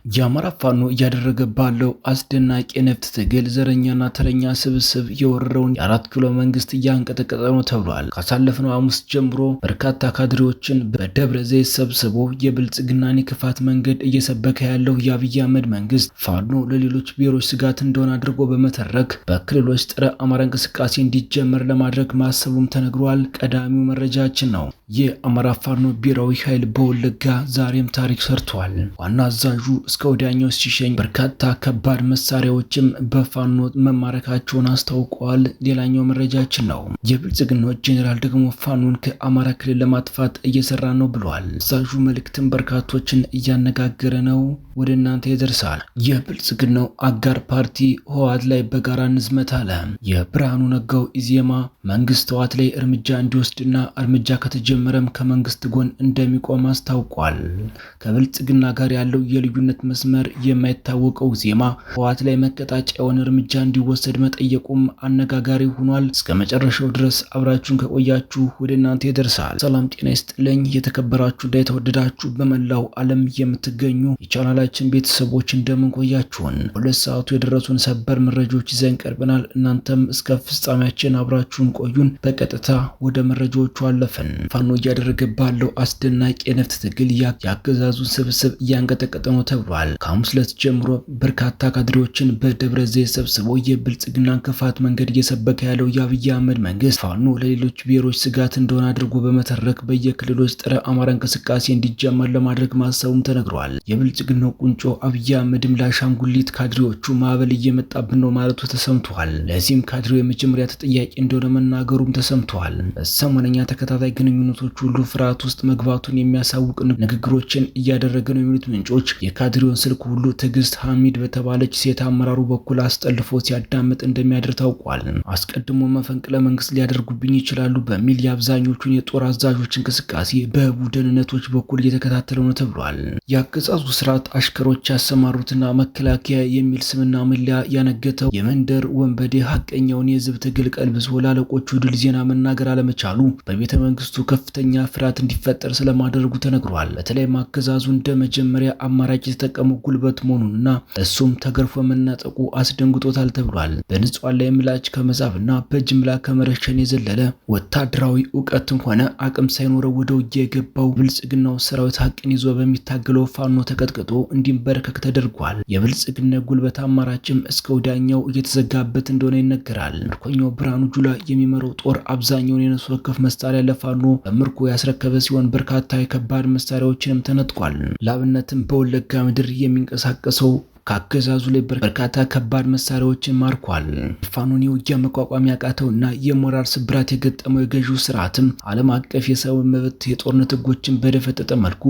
የአማራ ፋኖ እያደረገ ባለው አስደናቂ የነፍጥ ትግል ዘረኛና ተረኛ ስብስብ የወረረውን የ4 ኪሎ መንግስት እያንቀጠቀጠ ነው ተብሏል። ካሳለፍነው ሐሙስ ጀምሮ በርካታ ካድሬዎችን በደብረ ዘይት ሰብስቦ የብልጽግናን የክፋት መንገድ እየሰበከ ያለው የአብይ አህመድ መንግስት ፋኖ ለሌሎች ብሔሮች ስጋት እንደሆነ አድርጎ በመተረክ በክልሎች ጸረ አማራ እንቅስቃሴ እንዲጀመር ለማድረግ ማሰቡም ተነግሯል። ቀዳሚው መረጃችን ነው። የአማራ ፋኖ ብሔራዊ ኃይል በወለጋ ዛሬም ታሪክ ሰርቷል። ዋና አዛዡ እስከ ወዲያኛው ሲሸኝ በርካታ ከባድ መሳሪያዎችም በፋኖ መማረካቸውን አስታውቀዋል። ሌላኛው መረጃችን ነው። የብልጽግናው ጄኔራል ደግሞ ፋኖን ከአማራ ክልል ለማጥፋት እየሰራ ነው ብሏል። አዛዡ መልእክትን በርካቶችን እያነጋገረ ነው፣ ወደ እናንተ ይደርሳል። የብልጽግናው አጋር ፓርቲ ህወሓት ላይ በጋራ እንዝመት አለ። የብርሃኑ ነጋው ኢዜማ መንግስት ህወሓት ላይ እርምጃ እንዲወስድና እርምጃ ከተጀመረም ከመንግስት ጎን እንደሚቆም አስታውቋል። ከብልጽግና ጋር ያለው የልዩነት መስመር የማይታወቀው ዜማ ህወሓት ላይ መቀጣጫ የሆነ እርምጃ እንዲወሰድ መጠየቁም አነጋጋሪ ሆኗል። እስከ መጨረሻው ድረስ አብራችሁን ከቆያችሁ ወደ እናንተ ይደርሳል። ሰላም ጤና ይስጥልኝ። የተከበራችሁ እና የተወደዳችሁ በመላው ዓለም የምትገኙ የቻናላችን ቤተሰቦች እንደምን ቆያችሁን? ሁለት ሰዓቱ የደረሱን ሰበር መረጃዎች ይዘን ቀርበናል። እናንተም እስከ ፍጻሜያችን አብራችሁን ቆዩን። በቀጥታ ወደ መረጃዎቹ አለፍን። ፋኖ እያደረገ ባለው አስደናቂ የነፍጥ ትግል ያገዛዙን ስብስብ እያንቀጠቀጠ ነው ተብሏል። ከሐሙስ ዕለት ጀምሮ በርካታ ካድሬዎችን በደብረ ዘይት ሰብስቦ የብልጽግናን ክፋት መንገድ እየሰበከ ያለው የአብይ አህመድ መንግስት ፋኖ ለሌሎች ብሔሮች ስጋት እንደሆነ አድርጎ በመተረክ በየክልሎች ጸረ አማራ እንቅስቃሴ እንዲጀመር ለማድረግ ማሰቡም ተነግሯል። የብልጽግናው ቁንጮ አብይ አህመድም ለአሻንጉሊት ካድሬዎቹ ማዕበል እየመጣብን ነው ማለቱ ተሰምቷል። ለዚህም ካድሬው የመጀመሪያ ተጠያቂ እንደሆነ መናገሩም ተሰምቷል። በሰሞነኛ ተከታታይ ግንኙነቶች ሁሉ ፍርሃት ውስጥ መግባቱን የሚያሳውቅ ንግግሮችን እያደረገ ነው የሚሉት ምንጮች የካድሬውን ስልክ ሁሉ ትዕግስት ሐሚድ በተባለች ሴት አመራሩ በኩል አስጠልፎ ሲያዳምጥ እንደሚያድር ታውቋል። አስቀድሞ መፈንቅለ መንግስት ሊያደርጉብኝ ይችላሉ በሚል የአብዛኞቹን የጦር አዛዦች እንቅስቃሴ በቡድንነቶች በኩል እየተከታተለ ነው ተብሏል። የአገዛዙ ስርዓት አሽከሮች ያሰማሩትና መከላከያ የሚል ስምና መለያ ያነገተው የመንደር ወንበዴ ሐቀኛውን የህዝብ ትግል ቀልብሶ ላለቆቹ ድል ዜና መናገር አለመቻሉ በቤተ መንግስቱ ከፍተኛ ፍርሃት እንዲፈጠር ስለማድረጉ ተነግሯል። በተለይም አገዛዙ እንደ መጀመሪያ አማራጭ የተጠቀመው ጉልበት መሆኑንና እሱም ተገርፎ መናጠቁ አስደንግጦታል ተብሏል። በንጹሃን ላይ ምላጭ ከመዛብና በጅምላ ከመረሸን የዘለለ ወታደራዊ ዕውቀትም ሆነ አቅም ሳይኖረው ወደ ውጊያ የገባው ብልጽግናው ሰራዊት ሐቅን ይዞ በሚታገለው ፋኖ ተቀጥቅጦ እንዲንበረከክ ተደርጓል። የብልጽግና ጉልበት አማራጭም እስከ ወዲያኛው እየተዘጋበት እንደሆነ ይነገራል። ምርኮኛው ብርሃኑ ጁላ የሚመራው ጦር አብዛኛውን የነፍስ ወከፍ መሳሪያ ለፋኖ በምርኮ ያስረከበ ሲሆን በርካታ የከባድ መሳሪያዎችንም ተነጥቋል። ለአብነትም በወለጋ ምድር የሚንቀሳቀሰው ከአገዛዙ ላይ በርካታ ከባድ መሳሪያዎችን ማርኳል። ፋኖን የውጊያ መቋቋም ያቃተውና የሞራል ስብራት የገጠመው የገዢው ስርዓትም ዓለም አቀፍ የሰው መብት የጦርነት ህጎችን በደፈጠጠ መልኩ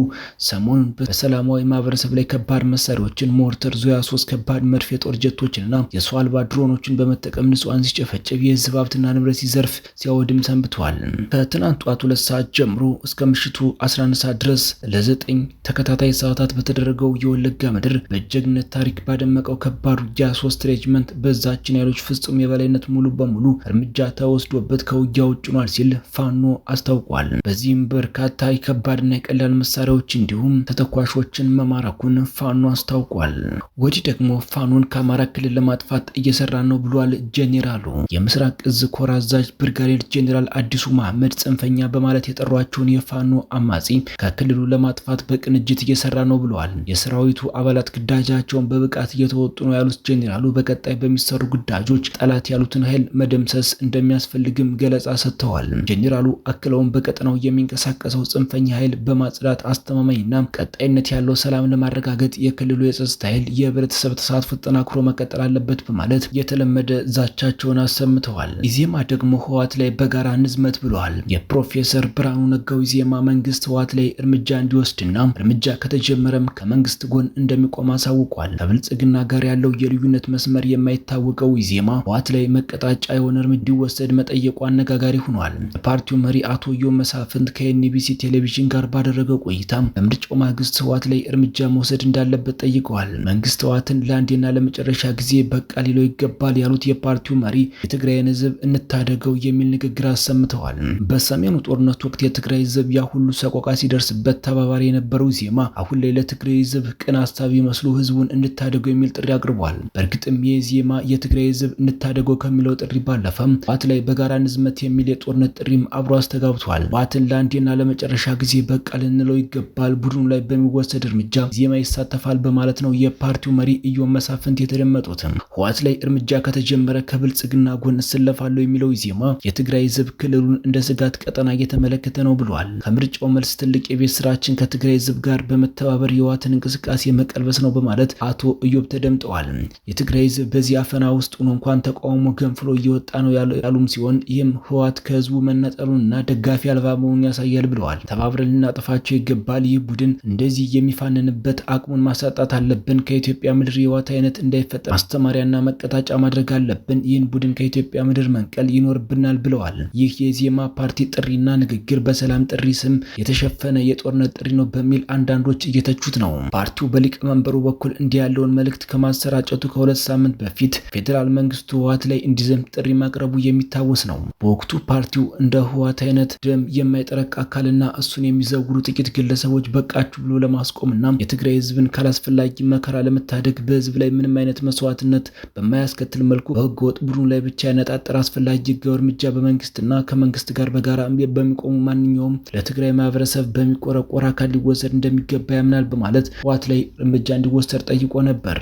ሰሞኑን በሰላማዊ ማህበረሰብ ላይ ከባድ መሳሪያዎችን ሞርተር፣ ዙያ 3 ከባድ መድፍ የጦር ጀቶችንና የሰው አልባ ድሮኖችን በመጠቀም ንጹሃን ሲጨፈጨፍ የህዝብ ሀብትና ንብረት ሲዘርፍ ሲያወድም ሰንብቷል። ከትናንት ጧት 2 ሰዓት ጀምሮ እስከ ምሽቱ 11 ሰዓት ድረስ ለ9 ተከታታይ ሰዓታት በተደረገው የወለጋ ምድር በጀግነት ታሪክ ባደመቀው ከባድ ውጊያ 3 ሬጅመንት በዛችን ኃይሎች ፍጹም የበላይነት ሙሉ በሙሉ እርምጃ ተወስዶበት ከውጊያ ውጭ ሆኗል ሲል ፋኖ አስታውቋል። በዚህም በርካታ የከባድና የቀላል መሳሪያዎች እንዲሁም ተተኳሾችን መማረኩን ፋኖ አስታውቋል። ወዲህ ደግሞ ፋኖን ከአማራ ክልል ለማጥፋት እየሰራ ነው ብሏል ጄኔራሉ። የምስራቅ እዝ ኮር አዛዥ ብርጋዴር ጄኔራል አዲሱ መሐመድ ጽንፈኛ በማለት የጠሯቸውን የፋኖ አማጺ ከክልሉ ለማጥፋት በቅንጅት እየሰራ ነው ብለዋል። የሰራዊቱ አባላት ግዳጃቸውን በብቃት እየተወጡ ነው ያሉት ጄኔራሉ በቀጣይ በሚሰሩ ጉዳዮች ጠላት ያሉትን ኃይል መደምሰስ እንደሚያስፈልግም ገለጻ ሰጥተዋል። ጄኔራሉ አክለውን በቀጠናው የሚንቀሳቀሰው ጽንፈኛ ኃይል በማጽዳት አስተማማኝና ቀጣይነት ያለው ሰላም ለማረጋገጥ የክልሉ የጸጥታ ኃይል የህብረተሰብ ተሳትፎ ተጠናክሮ መቀጠል አለበት በማለት የተለመደ ዛቻቸውን አሰምተዋል። ኢዜማ ደግሞ ህወሓት ላይ በጋራ እንዝመት ብለዋል። የፕሮፌሰር ብርሃኑ ነጋው ኢዜማ መንግስት ህወሓት ላይ እርምጃ እንዲወስድና እርምጃ ከተጀመረም ከመንግስት ጎን እንደሚቆም አሳውቋል። ከብልጽግና ጋር ያለው የልዩነት መስመር የማይታወቀው ኢዜማ ህወሓት ላይ መቀጣጫ የሆነ እርምጃ እንዲወሰድ መጠየቁ አነጋጋሪ ሆኗል። የፓርቲው መሪ አቶ ኢዮብ መሳፍንት ከኤንቢሲ ቴሌቪዥን ጋር ባደረገው ቆይታ በምርጫው ማግስት ህወሓት ላይ እርምጃ መውሰድ እንዳለበት ጠይቀዋል። መንግስት ህወሓትን ለአንዴና ለመጨረሻ ጊዜ በቃ ሊለው ይገባል ያሉት የፓርቲው መሪ የትግራይን ህዝብ እንታደገው የሚል ንግግር አሰምተዋል። በሰሜኑ ጦርነት ወቅት የትግራይ ህዝብ ያ ሁሉ ሰቆቃ ሲደርስበት ተባባሪ የነበረው ኢዜማ አሁን ላይ ለትግራይ ህዝብ ቅን ሀሳቢ መስሎ ህዝቡን እንታደገው የሚል ጥሪ አቅርቧል። በእርግጥም የኢዜማ የትግራይ ህዝብ እንታደገው ከሚለው ጥሪ ባለፈም ህወሓት ላይ በጋራ ንዝመት የሚል የጦርነት ጥሪም አብሮ አስተጋብቷል። ህወሓትን ለአንዴና ለመጨረሻ ጊዜ በቃ ልንለው ይገባል፣ ቡድኑ ላይ በሚወሰድ እርምጃ ኢዜማ ይሳተፋል በማለት ነው የፓርቲው መሪ ኢዮብ መሳፍንት የተደመጡት። ህወሓት ላይ እርምጃ ከተጀመረ ከብልጽግና ጎን እሰለፋለሁ የሚለው ኢዜማ የትግራይ ህዝብ ክልሉን እንደ ስጋት ቀጠና እየተመለከተ ነው ብሏል። ከምርጫው መልስ ትልቅ የቤት ስራችን ከትግራይ ህዝብ ጋር በመተባበር የህወሓትን እንቅስቃሴ መቀልበስ ነው በማለት አቶ ኢዮብ ተደምጠዋል። የትግራይ ህዝብ በዚህ አፈና ውስጥ ሆኖ እንኳን ተቃውሞ ገንፍሎ እየወጣ ነው ያሉም ሲሆን ይህም ህወሓት ከህዝቡ መነጠሉንና ደጋፊ አልባ መሆኑን ያሳያል ብለዋል። ተባብረን ልናጠፋቸው ይገባል። ይህ ቡድን እንደዚህ የሚፋንንበት አቅሙን ማሳጣት አለብን። ከኢትዮጵያ ምድር የህወሓት አይነት እንዳይፈጠር ማስተማሪያና መቀጣጫ ማድረግ አለብን። ይህን ቡድን ከኢትዮጵያ ምድር መንቀል ይኖርብናል ብለዋል። ይህ የኢዜማ ፓርቲ ጥሪና ንግግር በሰላም ጥሪ ስም የተሸፈነ የጦርነት ጥሪ ነው በሚል አንዳንዶች እየተቹት ነው። ፓርቲው በሊቀመንበሩ በኩል እንዲህ ያለውን መልእክት ከማሰራጨቱ ከ2 ሳምንት በፊት ፌዴራል መንግስቱ ህወሓት ላይ እንዲዘምት ጥሪ ማቅረቡ የሚታወስ ነው። በወቅቱ ፓርቲው እንደ ህወሓት አይነት ደም የማይጠረቅ አካልና እሱን የሚዘውሩ ጥቂት ግለሰቦች በቃችሁ ብሎ ለማስቆምና የትግራይ ህዝብን ካላስፈላጊ መከራ ለመታደግ በህዝብ ላይ ምንም አይነት መስዋዕትነት በማያስከትል መልኩ በህገወጥ ቡድኑ ላይ ብቻ ያነጣጠረ አስፈላጊ ህጋዊ እርምጃ በመንግስትና ከመንግስት ጋር በጋራ በሚቆሙ ማንኛውም ለትግራይ ማህበረሰብ በሚቆረቆር አካል ሊወሰድ እንደሚገባ ያምናል በማለት ህወሓት ላይ እርምጃ እንዲወሰድ ጠይቆ ነበር።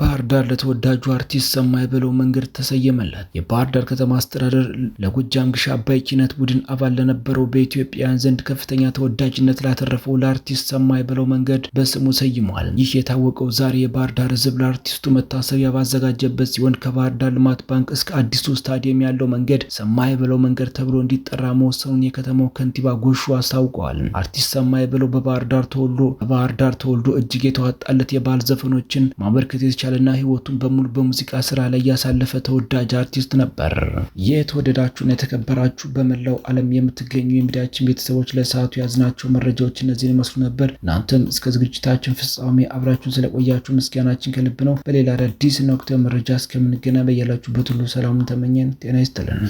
ባህር ዳር ለተወዳጁ አርቲስት ሰማይ በለው መንገድ ተሰየመለት። የባህር ዳር ከተማ አስተዳደር ለጎጃም ግሽ አባይ ኪነት ቡድን አባል ለነበረው በኢትዮጵያውያን ዘንድ ከፍተኛ ተወዳጅነት ላተረፈው ለአርቲስት ሰማይ በለው መንገድ በስሙ ሰይሟል። ይህ የታወቀው ዛሬ የባህር ዳር ህዝብ ለአርቲስቱ መታሰቢያ ባዘጋጀበት ሲሆን ከባህር ዳር ልማት ባንክ እስከ አዲሱ ስታዲየም ያለው መንገድ ሰማይ በለው መንገድ ተብሎ እንዲጠራ መወሰኑን የከተማው ከንቲባ ጎሹ አስታውቀዋል። አርቲስት ሰማይ በለው በባህር ዳር ተወልዶ እጅግ የተዋጣለት የባህል ዘፈኖችን ማበርከት የተቻለና ህይወቱን በሙሉ በሙዚቃ ስራ ላይ ያሳለፈ ተወዳጅ አርቲስት ነበር። የተወደዳችሁና የተከበራችሁ በመላው ዓለም የምትገኙ የሚዲያችን ቤተሰቦች ለሰዓቱ ያዝናቸው መረጃዎች እነዚህን ይመስሉ ነበር። እናንተም እስከ ዝግጅታችን ፍጻሜ አብራችሁን ስለቆያችሁ ምስጋናችን ከልብ ነው። በሌላ አዲስ እና ወቅታዊ መረጃ እስከምንገናኝ በያላችሁበት ሁሉ ሰላምን ተመኘን። ጤና ይስጥልን።